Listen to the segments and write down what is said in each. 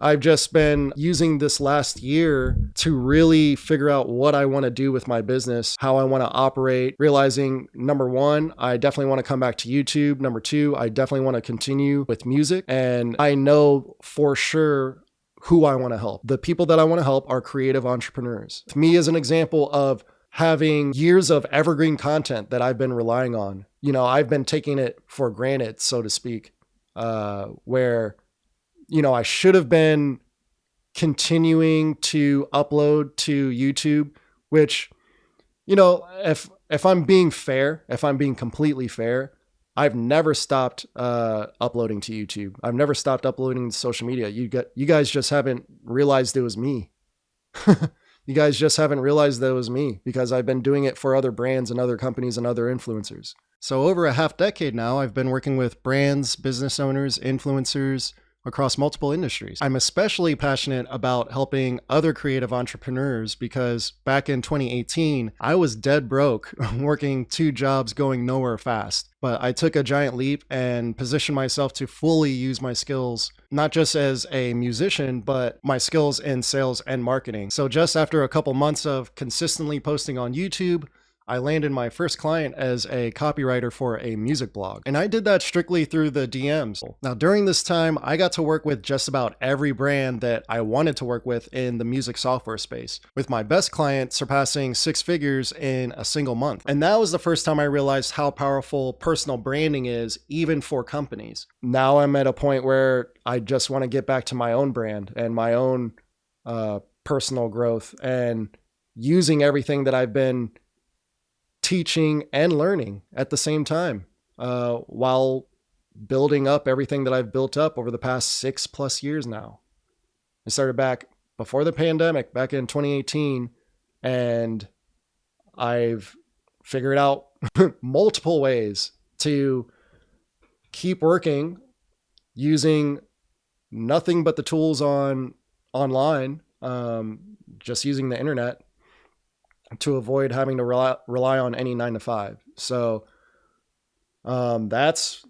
I've just been using this last year to really figure out what I want to do with my business, how I want to operate, realizing number one, I definitely want to come back to YouTube. Number two, I definitely want to continue with music. And I know for sure who I want to help. The people that I want to help are creative entrepreneurs. Me as an example of having years of evergreen content that I've been relying on. I've been taking it for granted, so to speak, where I should have been continuing to upload to YouTube, which, if I'm being fair, if I'm being completely fair, I've never stopped uploading to YouTube. I've never stopped uploading to social media. You guys just haven't realized it was me. You guys just haven't realized that it was me because I've been doing it for other brands and other companies and other influencers. So over a half decade now, I've been working with brands, business owners, influencers, across multiple industries. I'm especially passionate about helping other creative entrepreneurs because back in 2018, I was dead broke, working 2 jobs, going nowhere fast. But I took a giant leap and positioned myself to fully use my skills, not just as a musician, but my skills in sales and marketing. So just after a couple months of consistently posting on YouTube, I landed my first client as a copywriter for a music blog. And I did that strictly through the DMs. Now, during this time, I got to work with just about every brand that I wanted to work with in the music software space, with my best client surpassing 6 figures in a single month. And that was the first time I realized how powerful personal branding is, even for companies. Now I'm at a point where I just want to get back to my own brand and my own personal growth and using everything that I've been teaching and learning at the same time, while building up everything that I've built up over the past 6+ years now. I started back before the pandemic, back in 2018, and I've figured out multiple ways to keep working using nothing but the tools online, just using the internet, to avoid having to rely on any 9-to-5. So that's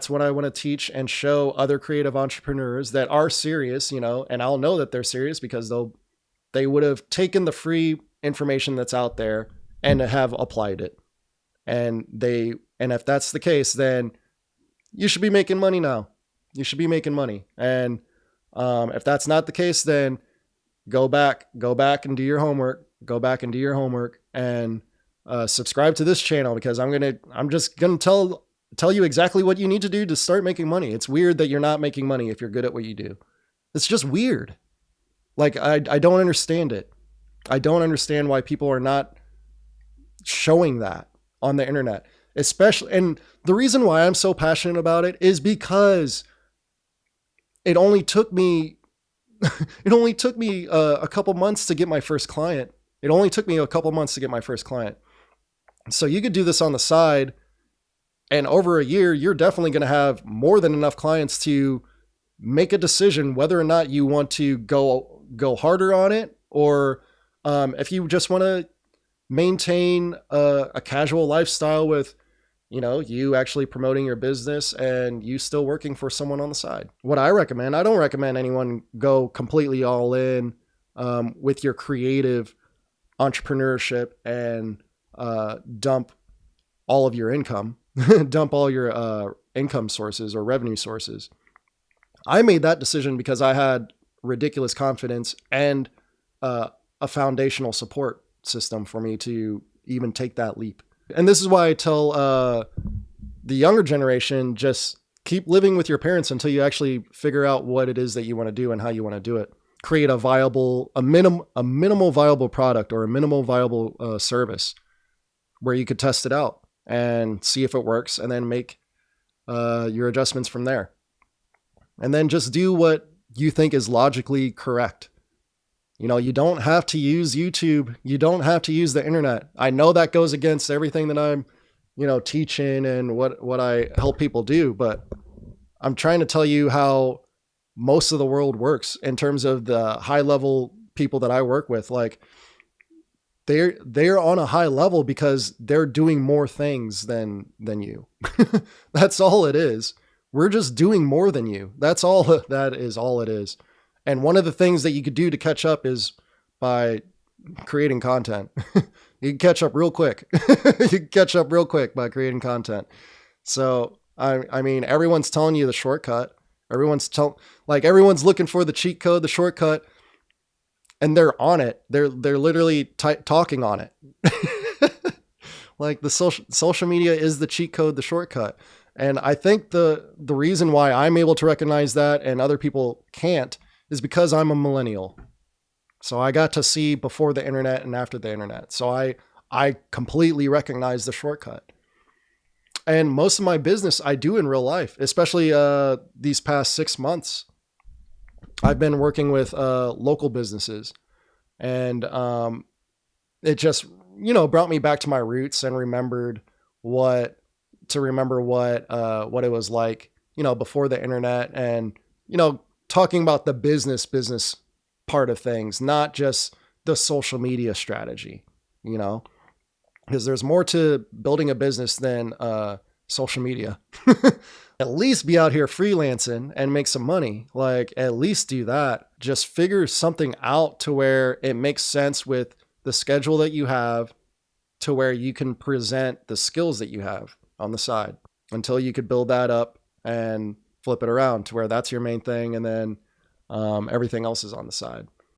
what I want to teach and show other creative entrepreneurs that are serious, and I'll know that they're serious because they would have taken the free information that's out there and have applied it. And if that's the case, then you should be making money now. You should be making money. And if that's not the case, then go back and do your homework. Go back and do your homework and subscribe to this channel because I'm just gonna tell you exactly what you need to do to start making money. It's weird that you're not making money if you're good at what you do. It's just weird. Like I don't understand it. I don't understand why people are not showing that on the internet, especially. And the reason why I'm so passionate about it is because it only took me a couple months to get my first client. So you could do this on the side, and over a year, you're definitely going to have more than enough clients to make a decision whether or not you want to go harder on it, or if you just want to maintain a casual lifestyle with, you actually promoting your business and you still working for someone on the side. What I don't recommend anyone go completely all in with your creative entrepreneurship and dump all of your income, dump all your income sources or revenue sources. I made that decision because I had ridiculous confidence and a foundational support system for me to even take that leap. And this is why I tell the younger generation, just keep living with your parents until you actually figure out what it is that you want to do and how you want to do it. Create a minimal viable product or a minimal viable service where you could test it out and see if it works, and then make your adjustments from there. And then just do what you think is logically correct. You don't have to use YouTube. You don't have to use the internet. I know that goes against everything that I'm, teaching and what I help people do, but I'm trying to tell you how most of the world works in terms of the high level people that I work with. Like they're on a high level because they're doing more things than you. That's all it is. We're just doing more than you. That's all. That is all it is. And one of the things that you could do to catch up is by creating content. You can catch up real quick. You can catch up real quick by creating content. So I mean, everyone's telling you the shortcut. Everyone's looking for the cheat code, the shortcut, and they're on it. They're literally talking on it. Like the social media is the cheat code, the shortcut. And I think the reason why I'm able to recognize that and other people can't is because I'm a millennial. So I got to see before the internet and after the internet. So I completely recognize the shortcut. And most of my business I do in real life, especially these past 6 months. I've been working with local businesses, and it just, brought me back to my roots and remembered what it was like, before the internet, and, talking about the business part of things, not just the social media strategy, because there's more to building a business than social media. At least be out here freelancing and make some money. Like, at least do that. Just figure something out to where it makes sense with the schedule that you have, to where you can present the skills that you have on the side, until you could build that up and flip it around to where that's your main thing. And then everything else is on the side.